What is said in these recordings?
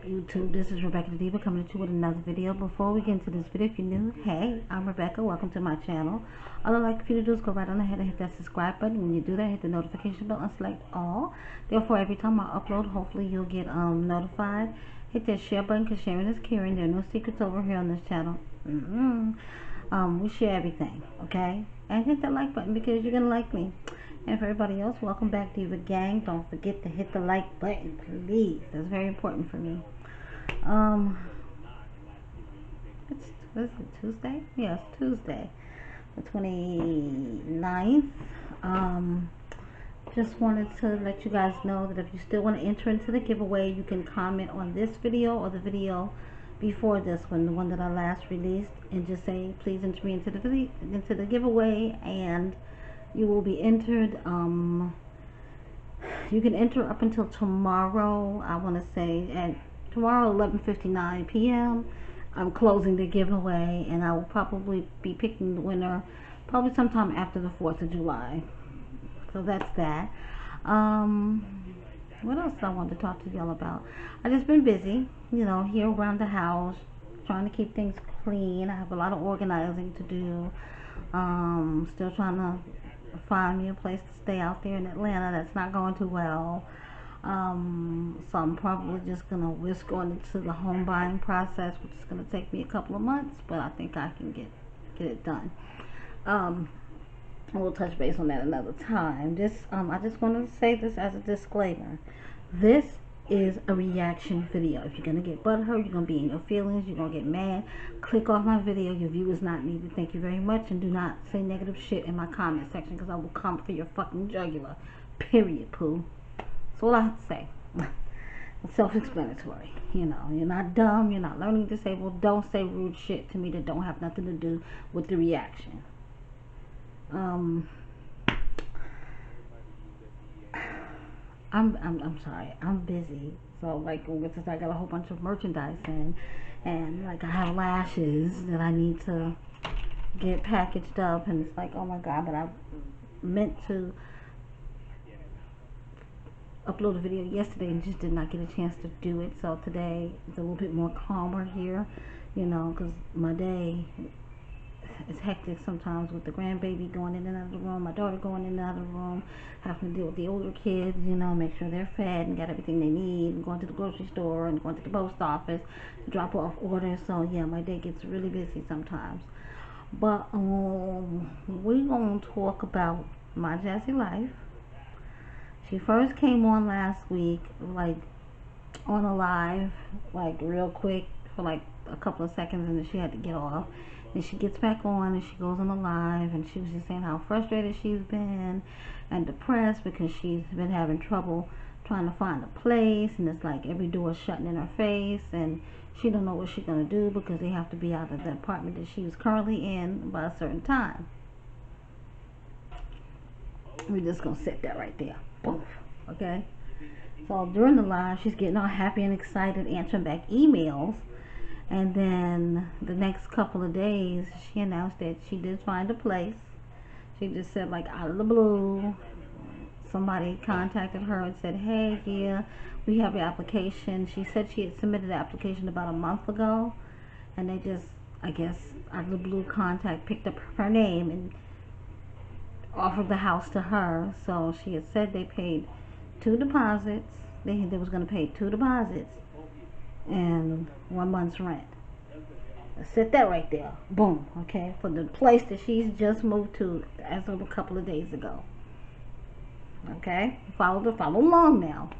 up, YouTube? This is Rebecca the Diva coming at you with another video. Before we get into this video, if you're new, hey, I'm Rebecca. Welcome to my channel. All I'd like for you to do is go right on ahead and hit that subscribe button. When you do that, hit the notification bell and select all. Therefore, every time I upload, hopefully you'll get notified. Hit that share button because sharing is caring. There are no secrets over here on this channel. We share everything, okay? And hit that like button because you're gonna like me. And for everybody else, welcome back, Diva Gang. Don't forget to hit the like button, please. That's very important for me. Is it Tuesday? Yes, Tuesday, the 29th. Just wanted to let you guys know that if you still want to enter into the giveaway, you can comment on this video or the video before this one, the one that I last released, and just say, please enter me into the giveaway, and you will be entered. You can enter up until tomorrow. I want to say at tomorrow 11:59 p.m. I'm closing the giveaway, and I will probably be picking the winner probably sometime after the 4th of July. So that's that. What else I wanted to talk to y'all about? I've just been busy, you know, here around the house, trying to keep things clean. I have a lot of organizing to do. Still trying to find me a place to stay out there in Atlanta. That's not going too well. So I'm probably just gonna whisk on into the home buying process, which is gonna take me a couple of months, but I think I can get it done. We'll touch base on that another time. I just want to say this as a disclaimer. This is a reaction video. If you're gonna get butthurt, you're gonna be in your feelings, you're gonna get mad, click off my video. Your view is not needed. Thank you very much, and do not say negative shit in my comment section because I will come for your fucking jugular. Period, poo. That's all I have to say. It's self-explanatory. You know, you're not dumb, you're not learning disabled. Don't say rude shit to me that don't have nothing to do with the reaction. I'm sorry, I'm busy. So like, since I got a whole bunch of merchandise in, and like I have lashes that I need to get packaged up, and it's like, oh my god, but I meant to upload a video yesterday and just did not get a chance to do it. So today it's a little bit more calmer here, you know, because my day it's hectic sometimes with the grandbaby going in and out of the room, my daughter going in and out of the room, having to deal with the older kids, you know, make sure they're fed and got everything they need, and going to the grocery store and going to the post office to drop off orders. So yeah, my day gets really busy sometimes. But we're gonna talk about my Jazzy life. She first came on last week, like on a live, like real quick for like a couple of seconds, and then she had to get off. And she gets back on and she goes on the live, and she was just saying how frustrated she's been and depressed because she's been having trouble trying to find a place, and it's like every door is shutting in her face, and she don't know what she's gonna do because they have to be out of the apartment that she was currently in by a certain time. We're just gonna set that right there. Boom. Okay. So during the live, she's getting all happy and excited, answering back emails. And then the next couple of days, she announced that she did find a place. She just said, like, out of the blue, somebody contacted her and said, hey, yeah, we have your application. She said she had submitted the application about a month ago, and they just, I guess, out of the blue, picked up her name and offered the house to her. So she had said they paid 2 deposits. They was going to pay 2 deposits and 1 month's rent. Set that right there. Boom. Okay, for the place that she's just moved to as of a couple of days ago. Okay, follow along now.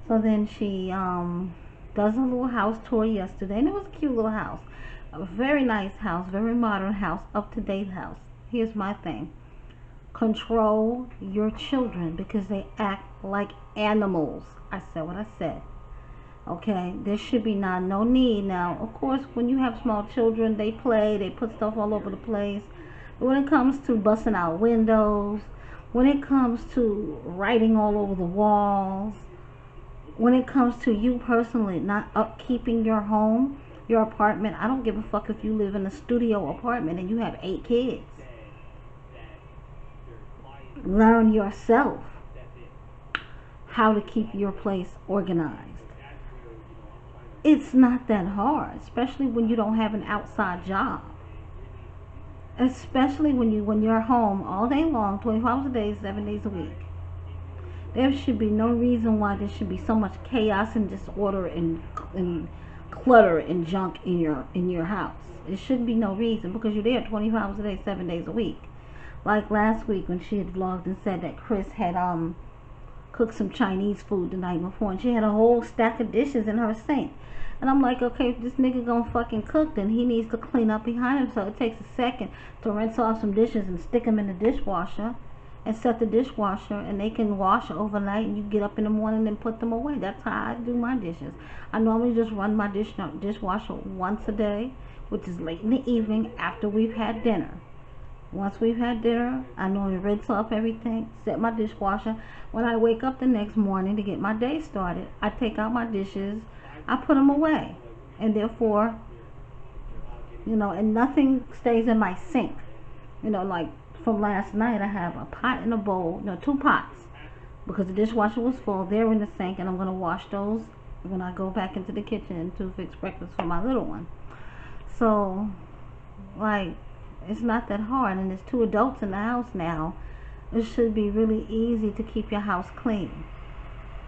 So then she does a little house tour yesterday, and it was a cute little house, a very nice house, very modern house, up-to-date house. Here's my thing: control your children because they act like animals. I said what I said. Okay, there should be no need. Now, of course, when you have small children, they play, they put stuff all over the place. But when it comes to busting out windows, when it comes to writing all over the walls, when it comes to you personally not upkeeping your home, your apartment, I don't give a fuck if you live in a studio apartment and you have 8 kids. Learn yourself how to keep your place organized. It's not that hard, especially when you don't have an outside job. Especially when you're home all day long, 24 hours a day, 7 days a week. There should be no reason why there should be so much chaos and disorder and clutter and junk in your house. It shouldn't be no reason, because you're there 24 hours a day, 7 days a week. Like last week when she had vlogged and said that Chris had cooked some Chinese food the night before, and she had a whole stack of dishes in her sink. And I'm like, okay, if this nigga gonna fucking cook, then he needs to clean up behind him. So it takes a second to rinse off some dishes and stick them in the dishwasher and set the dishwasher, and they can wash overnight, and you get up in the morning and put them away. That's how I do my dishes. I normally just run my dishwasher once a day, which is late in the evening after we've had dinner. Once we've had dinner, I normally rinse off everything, set my dishwasher. When I wake up the next morning to get my day started, I take out my dishes, I put them away, and therefore, and nothing stays in my sink. Like from last night, I have a pot and a bowl, 2 pots, because the dishwasher was full. They're in the sink, and I'm going to wash those when I go back into the kitchen to fix breakfast for my little one. So, like, it's not that hard, and there's 2 adults in the house now. It should be really easy to keep your house clean.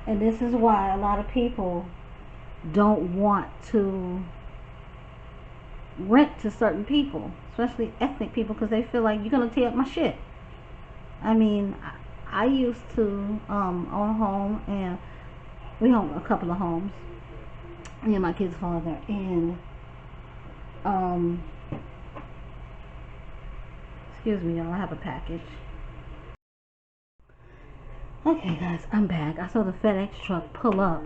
And this is why a lot of people don't want to rent to certain people, especially ethnic people, because they feel like you're gonna tear up my shit. I mean, I used to own a home, and we own a couple of homes, me and my kid's father, and excuse me, y'all, I have a package. Okay, guys, I'm back. I saw the FedEx truck pull up,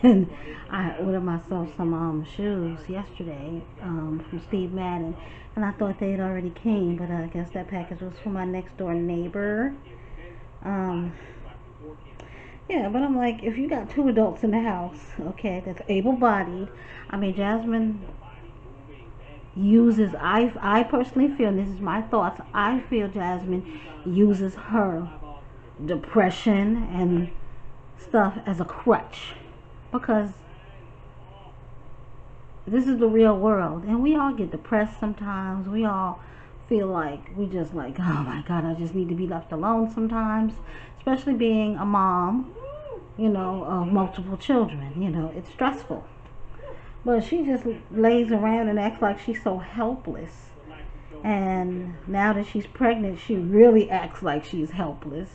and I ordered myself some shoes yesterday from Steve Madden, and I thought they had already came, but I guess that package was for my next door neighbor. Yeah, but I'm like, if you got 2 adults in the house, okay, that's able-bodied. I mean, Jasmine uses, I personally feel, and this is my thoughts, I feel Jasmine uses her depression and stuff as a crutch, because this is the real world, and we all get depressed sometimes. We all feel like we just like, oh my god, I just need to be left alone sometimes, especially being a mom, of multiple children. It's stressful. But she just lays around and acts like she's so helpless, and now that she's pregnant, she really acts like she's helpless.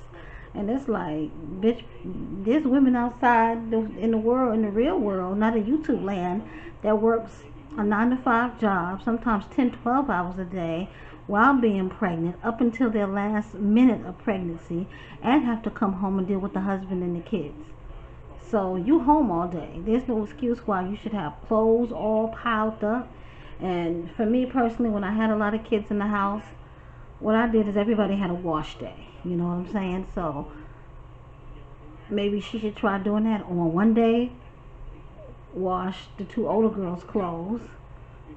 And it's like, bitch, there's women outside in the world, in the real world, not in YouTube land, that works a 9-to-5 job, sometimes 10, 12 hours a day, while being pregnant, up until their last minute of pregnancy, and have to come home and deal with the husband and the kids. So you home all day. There's no excuse why you should have clothes all piled up. And for me personally, when I had a lot of kids in the house, what I did is everybody had a wash day. You know what I'm saying? So maybe she should try doing that. On one day, wash the 2 older girls' clothes.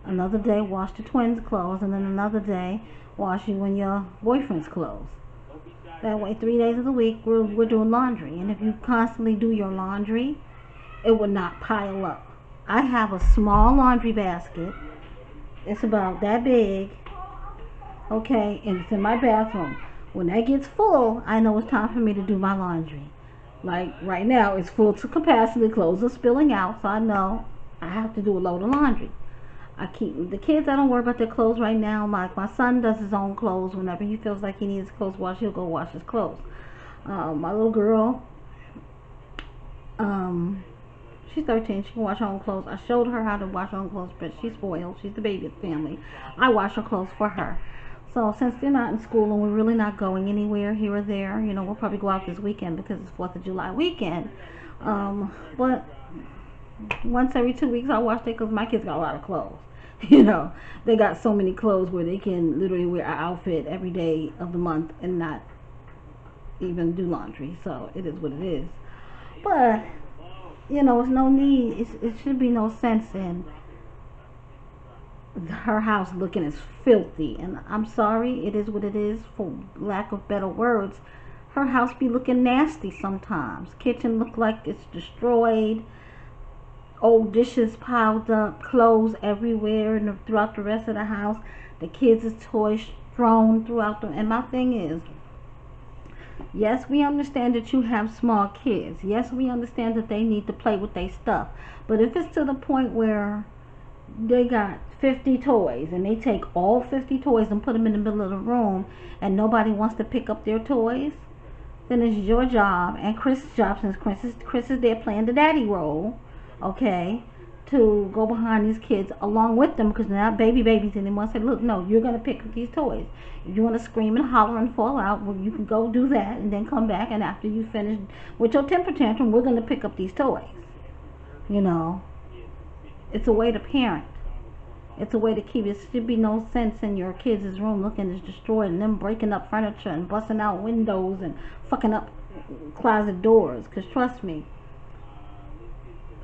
Another day, wash the twins' clothes. And then another day, wash you and your boyfriend's clothes. That way, 3 days of the week, we're doing laundry. And if you constantly do your laundry, it will not pile up. I have a small laundry basket. It's about that big. Okay, and it's in my bathroom. When that gets full, I know it's time for me to do my laundry. Like right now, it's full to capacity. Clothes are spilling out, so I know I have to do a load of laundry. I keep the kids, I don't worry about their clothes right now. My son does his own clothes. Whenever he feels like he needs clothes washed, he'll go wash his clothes. My little girl, she's 13. She can wash her own clothes. I showed her how to wash her own clothes, but she's spoiled. She's the baby of the family. I wash her clothes for her. So since they're not in school and we're really not going anywhere here or there, we'll probably go out this weekend because it's 4th of July weekend. But once every 2 weeks I wash it, because my kids got a lot of clothes. They got so many clothes where they can literally wear an outfit every day of the month and not even do laundry. So it is what it is. But it's no need. It should be no sense in her house looking as filthy. And I'm sorry, it is what it is, for lack of better words. Her house be looking nasty sometimes. Kitchen look like it's destroyed. old dishes piled up, clothes everywhere and throughout the rest of the house. The kids' toys thrown throughout the. And my thing is, yes, we understand that you have small kids. Yes, we understand that they need to play with their stuff. But if it's to the point where they got 50 toys and they take all 50 toys and put them in the middle of the room and nobody wants to pick up their toys, then it's your job and Chris's job, since Chris is there playing the daddy role, okay, to go behind these kids along with them, because they're not babies anymore. Say, look, no, you're going to pick up these toys. If you want to scream and holler and fall out, well, you can go do that and then come back, and after you finish with your temper tantrum, we're going to pick up these toys. You know, it's a way to parent. It's a way to keep. It should be no sense in your kids' room looking as destroyed and them breaking up furniture and busting out windows and fucking up closet doors. Because trust me,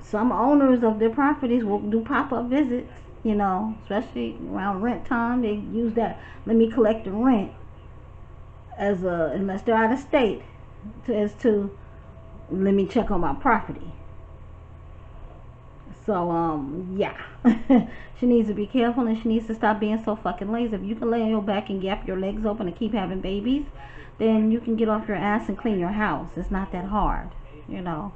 some owners of their properties will do pop-up visits, you know, especially around rent time. They use that, let me collect the rent, as a, unless they're out of state, as to, let me check on my property. So, yeah. She needs to be careful, and she needs to stop being so fucking lazy. If you can lay on your back and gap your legs open and keep having babies, then you can get off your ass and clean your house. It's not that hard, you know.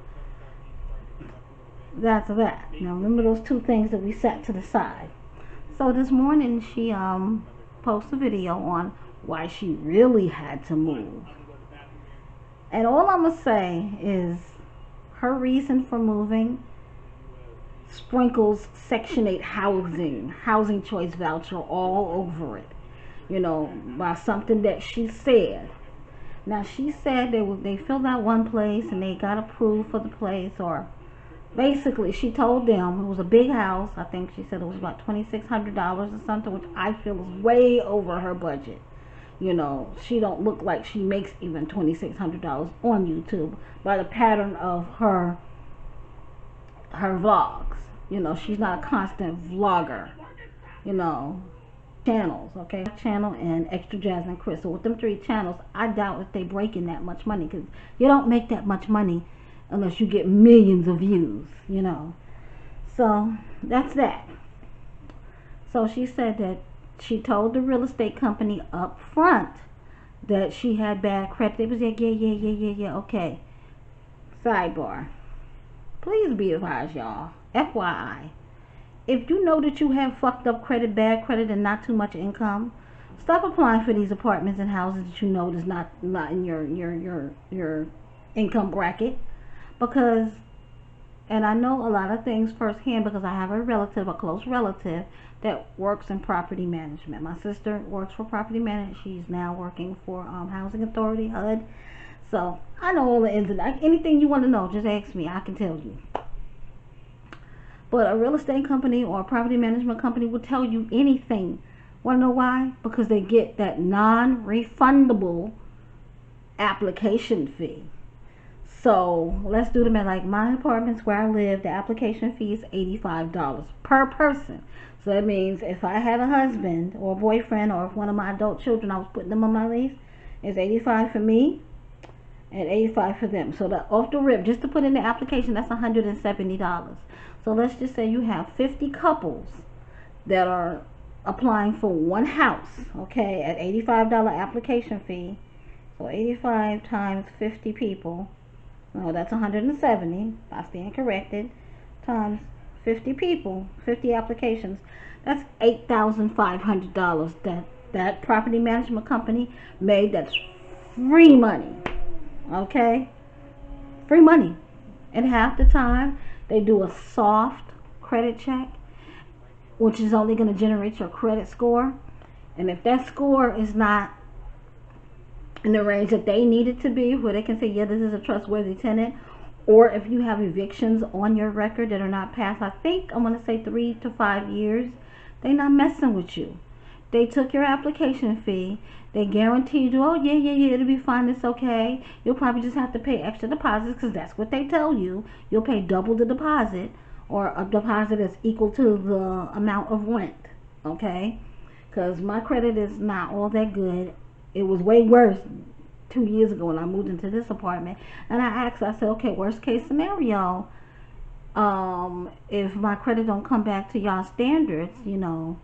That's that. Now remember those two things that we set to the side. So this morning she posted a video on why she really had to move. And all I'm gonna say is her reason for moving sprinkles Section 8 housing choice voucher all over it, you know, by something that she said. Now she said they filled out one place and they got approved for the place, or basically she told them it was a big house. I think she said it was about $2,600 or something, which I feel is way over her budget. You know, she don't look like she makes even $2,600 on YouTube by the pattern of her vlogs. You know, she's not a constant vlogger. You know, channels, okay, channel and Extra Jazz and Chris. So with them 3 channels, I doubt if they breaking that much money, because you don't make that much money unless you get millions of views, you know. So that's that. So she said that she told the real estate company up front that she had bad credit. It was like, yeah, okay. Sidebar. Please be advised, y'all. FYI. If you know that you have fucked up credit, bad credit, and not too much income, stop applying for these apartments and houses that you know is not in your income bracket. Because, and I know a lot of things firsthand because I have a close relative that works in property management. My sister works for property management. She's now working for Housing Authority, HUD. So I know all the ins and outs. Anything you want to know, just ask me. I can tell you. But a real estate company or a property management company will tell you anything. Want to know why? Because they get that non-refundable application fee. So let's do them at, like, my apartments where I live, the application fee is $85 per person. So that means if I had a husband or a boyfriend, or if one of my adult children, I was putting them on my lease, it's $85 for me and $85 for them. So that off the rip, just to put in the application, that's $170. So let's just say you have 50 couples that are applying for one house, okay, at $85 application fee. So 85 times 50 people, no, that's 170, I stand corrected, times 50 people, 50 applications, that's $8,500 that property management company made. That's free money, okay, free money. And half the time they do a soft credit check, which is only going to generate your credit score. And if that score is not in the range that they need it to be, where they can say, yeah, this is a trustworthy tenant, or if you have evictions on your record that are not past, I think I'm going to say 3 to 5 years, they're not messing with you. They took your application fee. They guaranteed you, oh, yeah, it'll be fine, it's okay. You'll probably just have to pay extra deposits, because that's what they tell you. You'll pay double the deposit, or a deposit that's equal to the amount of rent, okay? Because my credit is not all that good. It was way worse 2 years ago when I moved into this apartment. And I asked, I said, okay, worst case scenario, if my credit don't come back to y'all standards, you know,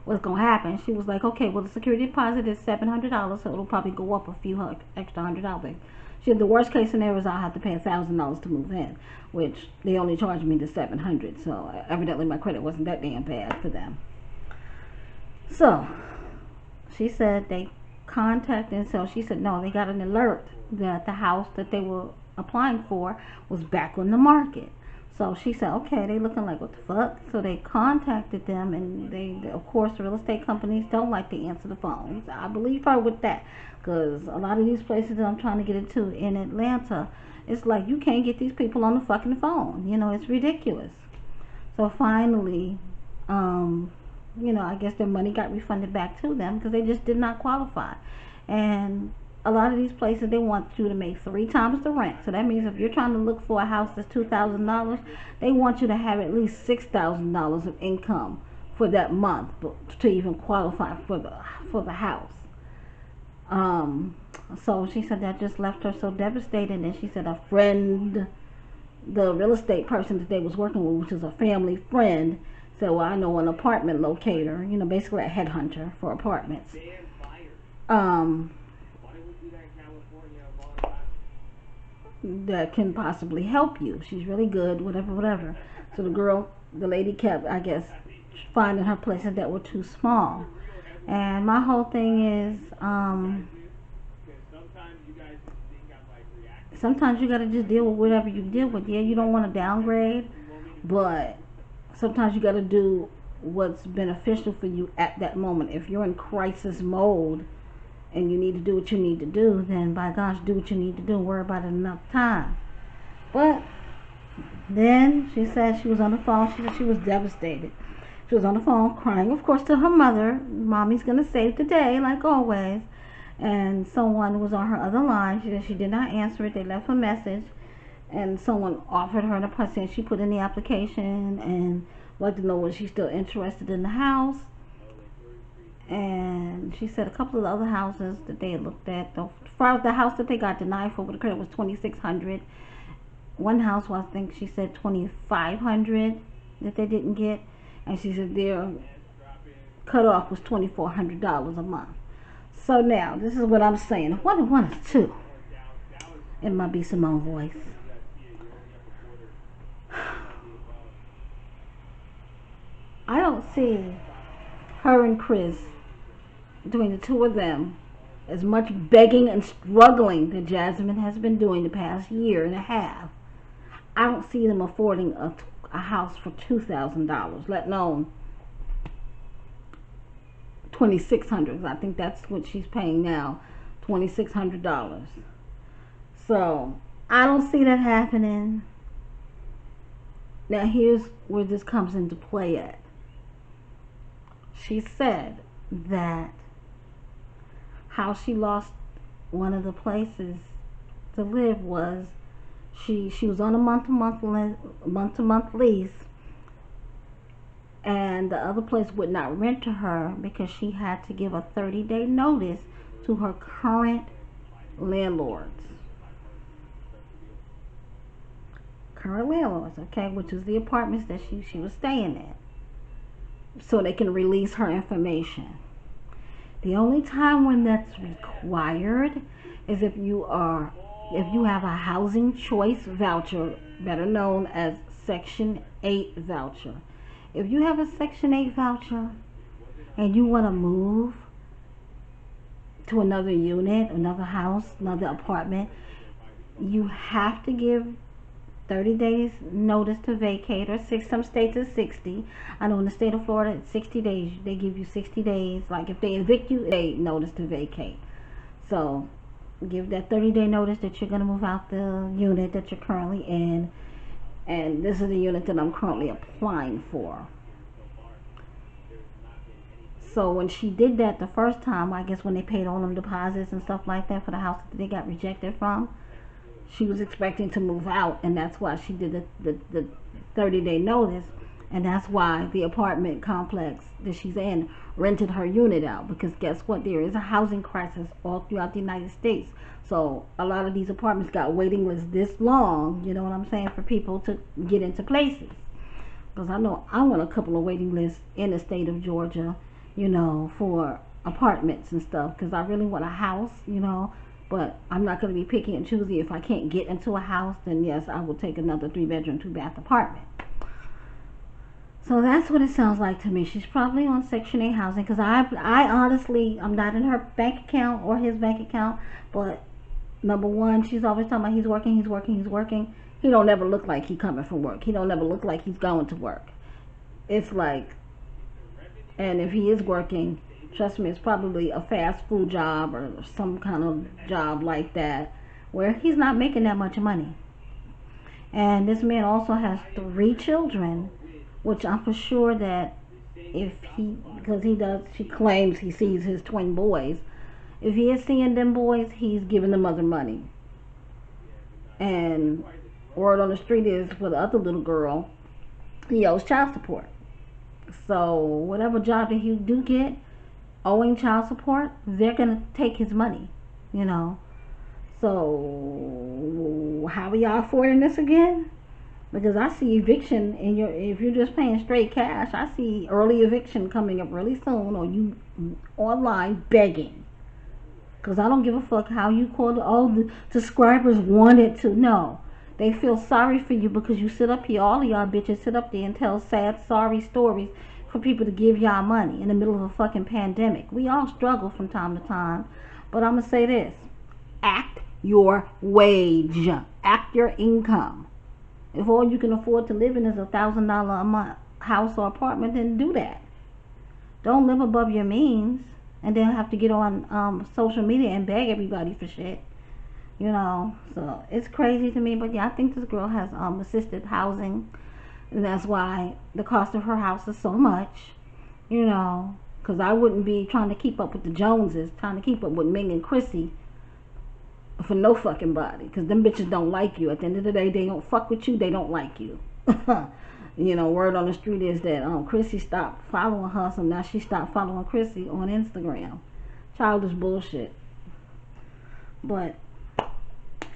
what's gonna happen? She was like, okay, well the security deposit is $700, so it'll probably go up a few extra $100. She said the worst case scenario is I'll have to pay $1,000 to move in, which they only charged me the $700. So evidently my credit wasn't that damn bad for them. So she said they contacted, so she said no, they got an alert that the house that they were applying for was back on the market. So she said, okay, they looking like, what the fuck? So they contacted them, and they of course, real estate companies don't like to answer the phones. I believe her with that, because a lot of these places that I'm trying to get into in Atlanta, it's like you can't get these people on the fucking phone. You know, it's ridiculous. So finally, you know, I guess their money got refunded back to them because they just did not qualify. And a lot of these places, they want you to make 3 times the rent. So that means if you're trying to look for a house that's $2,000, they want you to have at least $6,000 of income for that month to even qualify for the house. So she said that just left her so devastated. And she said a friend, the real estate person that they was working with, which is a family friend, said, well, I know an apartment locator, you know, basically a headhunter for apartments. That can possibly help you. She's really good, whatever. So the lady kept, I guess, finding her places that were too small. And my whole thing is, sometimes you gotta just deal with whatever you deal with. Yeah, you don't want to downgrade, but sometimes you gotta do what's beneficial for you at that moment. If you're in crisis mode and you need to do what you need to do, then by gosh, do what you need to do. Worry about it enough time. But then she said she was on the phone. She said she was devastated. She was on the phone crying, of course, to her mother. Mommy's gonna save the day, like always. And someone was on her other line. She said she did not answer it. They left a message, and someone offered her an appointment. She put in the application and wanted to know was she still interested in the house. And she said a couple of the other houses that they had looked at, the house that they got denied for with the credit was $2,600. One house was, I think she said $2,500 that they didn't get, and she said their cutoff was $2,400 a month. So now this is what I'm saying. What and one is two? It might be Simone voice. I don't see her and Chris, between the two of them, as much begging and struggling that Jasmine has been doing the past year and a half. I don't see them affording a house for $2,000, let alone $2,600. I think that's what she's paying now, $2,600. So I don't see that happening. Now here's where this comes into play at. She said that how she lost one of the places to live was she was on a month-to-month lease, and the other place would not rent to her because she had to give a 30-day notice to her current landlords. Okay, which is the apartments that she was staying in, so they can release her information. The only time when that's required is if you have a housing choice voucher, better known as Section 8 voucher. If you have a Section 8 voucher and you want to move to another unit, another house, another apartment, you have to give 30 days notice to vacate, or some states is 60. I know in the state of Florida it's 60 days. They give you 60 days. Like if they evict you, they notice to vacate. So give that 30-day notice that you're going to move out the unit that you're currently in, and this is the unit that I'm currently applying for. So when she did that the first time, I guess when they paid all them deposits and stuff like that for the house that they got rejected from, she was expecting to move out, and that's why she did the 30-day notice. And that's why the apartment complex that she's in rented her unit out, because guess what, there is a housing crisis all throughout the United States. So a lot of these apartments got waiting lists this long, you know what I'm saying, for people to get into places. Because I know I want a couple of waiting lists in the state of Georgia, you know, for apartments and stuff, because I really want a house, you know. But I'm not going to be picky and choosy. If I can't get into a house, then yes, I will take another 3-bedroom, 2-bath apartment. So that's what it sounds like to me. She's probably on Section 8 housing, because I honestly, I'm not in her bank account or his bank account. But number one, she's always talking about he's working, he's working, he's working. He don't ever look like he coming from work. He don't ever look like he's going to work. It's like, and if he is working, trust me, it's probably a fast food job or some kind of job like that, where he's not making that much money. And this man also has 3 children, which I'm for sure that if he, because she claims he sees his twin boys. If he is seeing them boys, he's giving the mother money. And word on the street is, for the other little girl, he owes child support. So whatever job that he do get, owing child support, they're gonna take his money, you know. So how are y'all affording this again? Because I see eviction in if you're just paying straight cash, I see early eviction coming up really soon, or you online begging. Because I don't give a fuck how you call all the subscribers wanted to know. They feel sorry for you because you sit up here, all of y'all bitches sit up there and tell sad, sorry stories for people to give y'all money in the middle of a fucking pandemic. We all struggle from time to time. But I'm going to say this. Act your wage. Act your income. If all you can afford to live in is $1,000 a month house or apartment, then do that. Don't live above your means and then have to get on social media and beg everybody for shit. You know, so it's crazy to me. But yeah, I think this girl has assisted housing, and that's why the cost of her house is so much. You know, because I wouldn't be trying to keep up with the Joneses, trying to keep up with Ming and Chrissy for no fucking body, because them bitches don't like you. At the end of the day, they don't fuck with you, they don't like you. You know, word on the street is that Chrissy stopped following her, so now she stopped following Chrissy on Instagram. Childish bullshit. But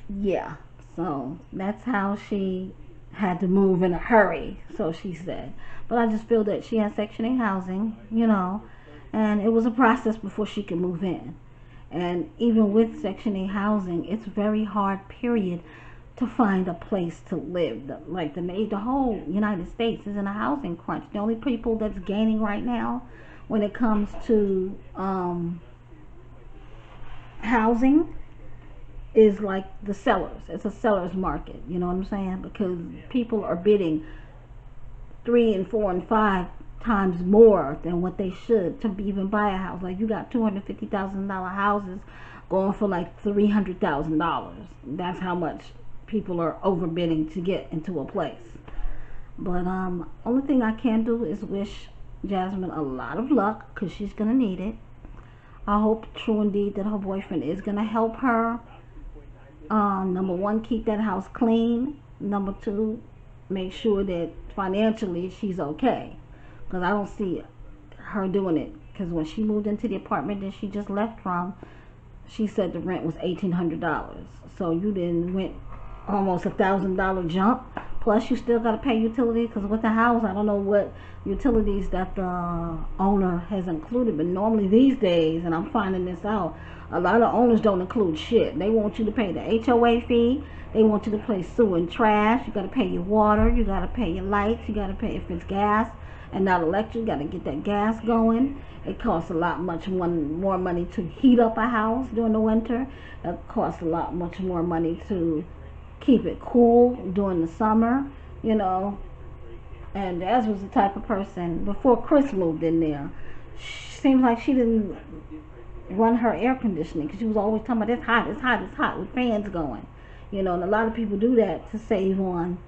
yeah, so that's how she had to move in a hurry, so she said. But I just feel that she has Section 8 housing, you know, and it was a process before she could move in. And even with Section 8 housing, it's very hard, period, to find a place to live. Like the whole United States is in a housing crunch. The only people that's gaining right now when it comes to housing is like the sellers. It's a seller's market, you know what I'm saying? Because people are bidding 3 and 4 and 5 times more than what they should to even buy a house. Like you got $250,000 houses going for like $300,000. That's how much people are overbidding to get into a place. But only thing I can do is wish Jasmine a lot of luck, because she's gonna need it. I hope true indeed that her boyfriend is gonna help her. Number one, keep that house clean. Number two, make sure that financially she's okay, because I don't see her doing it. Because when she moved into the apartment that she just left from, she said the rent was $1,800. So you then went almost $1,000 jump. Plus you still got to pay utilities, because with the house, I don't know what utilities that the owner has included, but normally these days, and I'm finding this out, a lot of owners don't include shit. They want you to pay the HOA fee. They want you to pay sewer and trash. You got to pay your water. You got to pay your lights. You got to pay, if it's gas and not electric, you got to get that gas going. It costs a lot much more money to heat up a house during the winter. It costs a lot much more money to keep it cool during the summer, you know. And Jazz was the type of person, before Chris moved in there, seems like she didn't run her air conditioning, because she was always talking about it's hot, it's hot, it's hot, with fans going, you know. And a lot of people do that to save on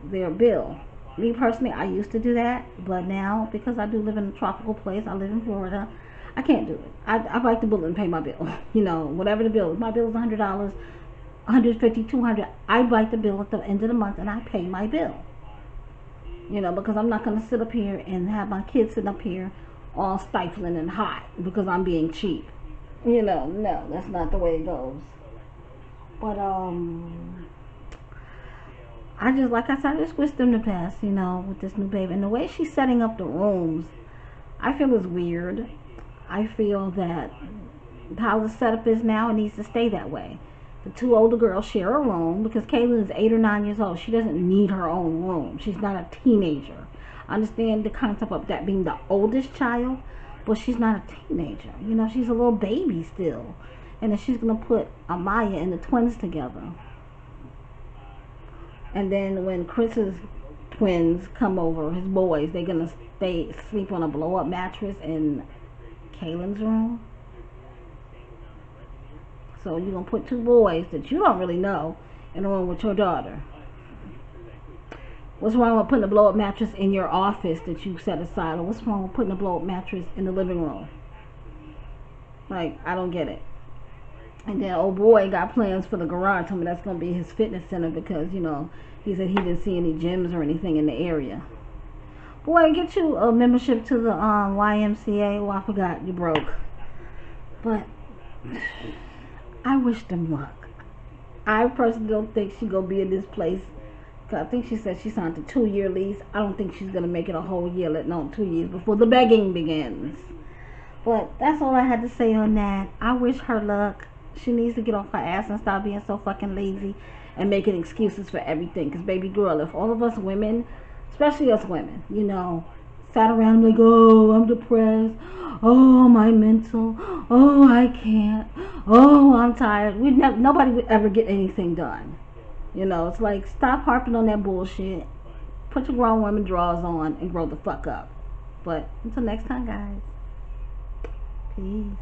their bill. Me personally, I used to do that, but now, because I do live in a tropical place, I live in Florida, I can't do it. I bite the bullet and pay my bill. You know, whatever the bill is. My bill is $100, $150, $200. I bite the bill at the end of the month and I pay my bill. You know, because I'm not going to sit up here and have my kids sit up here all stifling and hot because I'm being cheap. You know, no, that's not the way it goes. But, I just, like I said, I just wish them the best, you know, with this new baby. And the way she's setting up the rooms, I feel is weird. I feel that how the setup is now, it needs to stay that way. The two older girls share a room because Kaylin is 8 or 9 years old. She doesn't need her own room. She's not a teenager. I understand the concept of that being the oldest child, but she's not a teenager. You know, she's a little baby still. And then she's going to put Amaya and the twins together. And then when Chris's twins come over, his boys, they're going to sleep on a blow-up mattress in Kaylin's room. So you're going to put two boys that you don't really know in a room with your daughter. What's wrong with putting a blow-up mattress in your office that you set aside? Or what's wrong with putting a blow-up mattress in the living room? Like, I don't get it. And then old boy got plans for the garage. Told me that's going to be his fitness center because, you know, he said he didn't see any gyms or anything in the area. Boy, get you a membership to the YMCA. Oh, I forgot, you broke. But I wish them luck. I personally don't think she's going to be in this place. I think she said she signed a 2-year lease. I don't think she's going to make it a whole year, let alone 2 years before the begging begins. But that's all I had to say on that. I wish her luck. She needs to get off her ass and stop being so fucking lazy and making excuses for everything. Because, baby girl, if all of us women, especially us women, you know, sat around like, oh, I'm depressed. Oh, my mental. Oh, I can't. Oh, I'm tired. Nobody would ever get anything done. You know, it's like, stop harping on that bullshit. Put your grown woman drawers on and grow the fuck up. But until next time, guys. Peace.